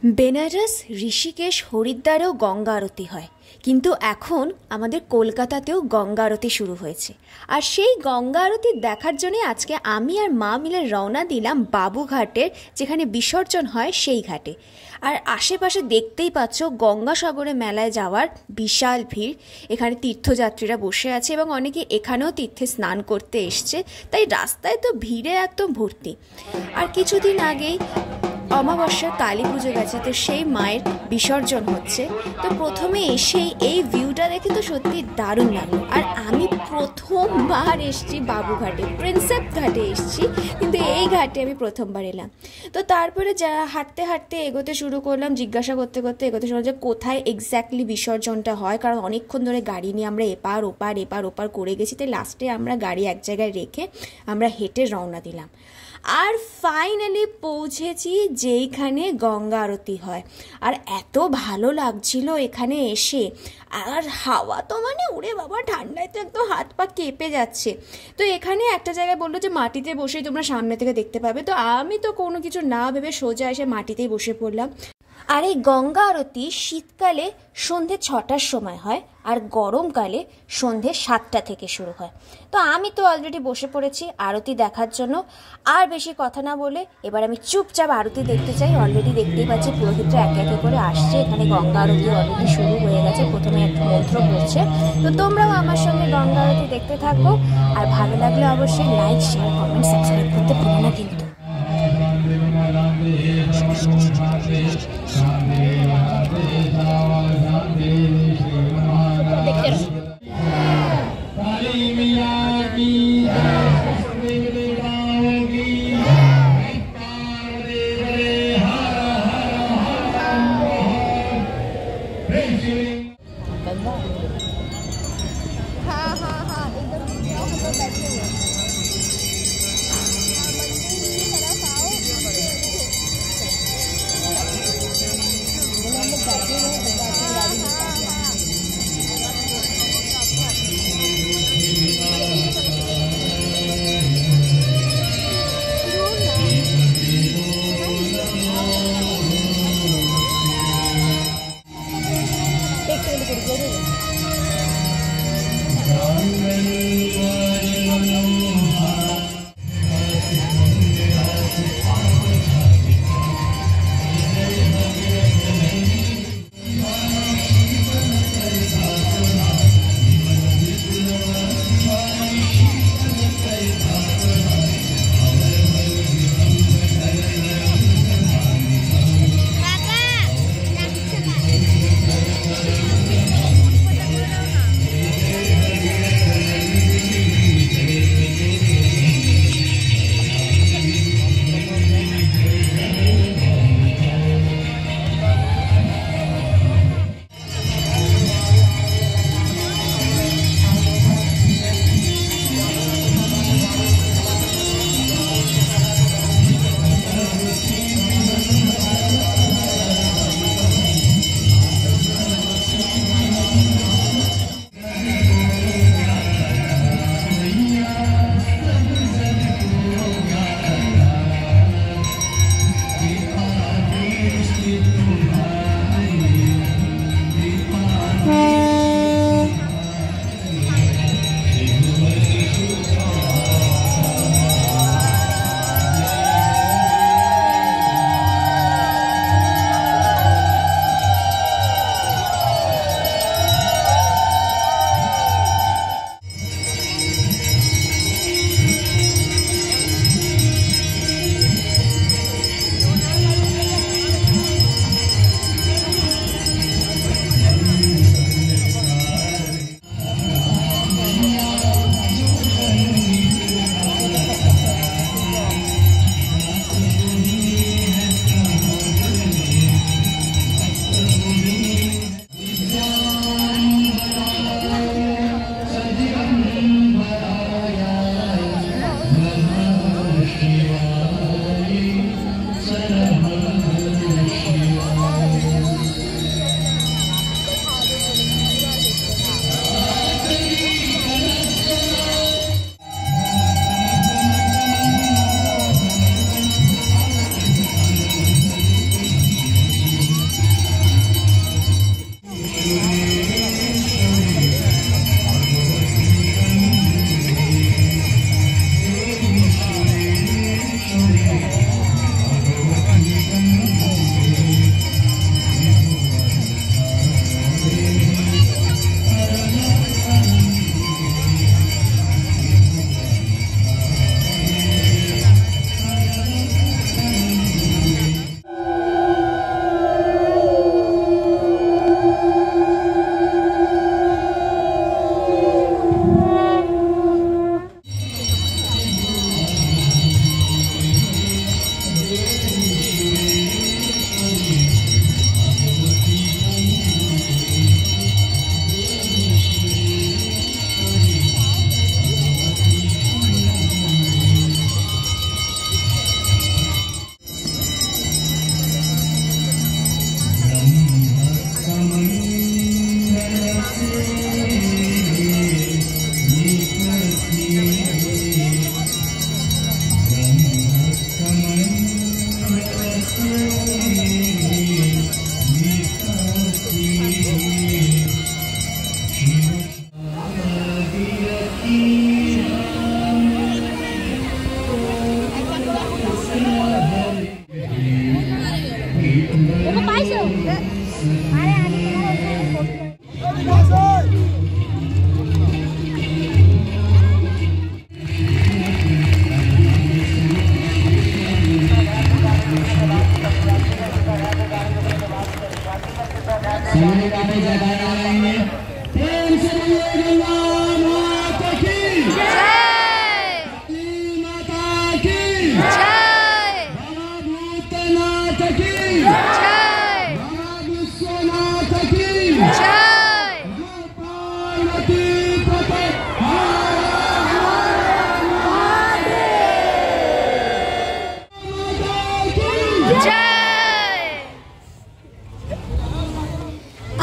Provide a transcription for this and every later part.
বেনারস, ঋষিকেশ, হরিদ্বারেও গঙ্গা আরতি হয়, কিন্তু এখন আমাদের কলকাতাতেও গঙ্গা আরতি শুরু হয়েছে। আর সেই গঙ্গা আরতি দেখার জন্যে আজকে আমি আর মা মিলে রওনা দিলাম বাবুঘাটের, যেখানে বিসর্জন হয় সেই ঘাটে। আর আশেপাশে দেখতেই পাচ্ছ গঙ্গাসাগরে মেলায় যাওয়ার বিশাল ভিড়। এখানে তীর্থযাত্রীরা বসে আছে এবং অনেকে এখানেও তীর্থে স্নান করতে এসছে, তাই রাস্তায় তো ভিড়ে একদম ভর্তি। আর কিছুদিন আগেই অমাবস্যার কালী পুজো গেছে, তো সেই মায়ের বিসর্জন হচ্ছে। তো প্রথমে এসেই এই ভিউটা দেখে তো সত্যি দারুণ লাগলো। আর আমি প্রথমবার এসছি বাবুঘাটে, প্রিন্সেপ ঘাটে এসছি, কিন্তু এই ঘাটে আমি প্রথমবার এলাম। তো তারপরে যা হাঁটতে হাঁটতে এগোতে শুরু করলাম, জিজ্ঞাসা করতে করতে এগোতে শুরু যে কোথায় এক্স্যাক্টলি বিসর্জনটা হয়, কারণ অনেকক্ষণ ধরে গাড়ি নিয়ে আমরা এপার ওপার করে গেছি। তাই লাস্টে আমরা গাড়ি এক জায়গায় রেখে আমরা হেঁটে রওনা দিলাম। আর ফাইনালি পৌঁছেছি যেইখানে গঙ্গা আরতি হয়। আর এত ভালো লাগছিল এখানে এসে। আর হাওয়া তো মানে উড়ে বাবা, ঠান্ডায় তো একদম হাত পা কেঁপে যাচ্ছে। তো এখানে একটা জায়গায় বললো যে মাটিতে বসেই তোমরা সামনে থেকে দেখতে পাবে। তো আমি তো কোনো কিছু না ভেবে সোজা এসে মাটিতেই বসে পড়লাম। আর এই গঙ্গা আরতি শীতকালে সন্ধে 6টার সময় হয়, আর গরমকালে সন্ধে 7টা থেকে শুরু হয়। তো আমি তো অলরেডি বসে পড়েছি আরতি দেখার জন্য। আর বেশি কথা না বলে এবার আমি চুপচাপ আরতি দেখতে চাই। অলরেডি দেখতেই পাচ্ছি পুরোহিতরা একে একে করে আসছে। এখানে গঙ্গা আরতি অলরেডি শুরু হয়ে গেছে, প্রথমে একটা মন্ত্র পড়ছে। তো তোমরাও আমার সঙ্গে গঙ্গা আরতি দেখতে থাকো। আর ভালো লাগলে অবশ্যই লাইক, শেয়ার, কমেন্ট, সাবস্ক্রাইব করতে ভুলো না কিন্তু। हाँ हाँ हाँ, एकदम हम लोग बैठे हुए हैं।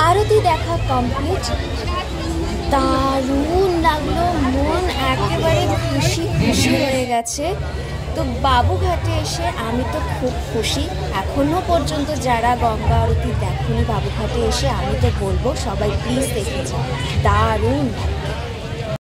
আরতি দেখা কমপ্লিট। দারুণ লাগলো, মন একেবারে খুশি খুশি হয়ে গেছে। তো বাবুঘাটে এসে আমি তো খুব খুশি। এখনও পর্যন্ত যারা গঙ্গা আরতি দেখেনি বাবুঘাটে এসে, আমি তো বলবো সবাই প্লিজ দেখে যাও, দারুণ।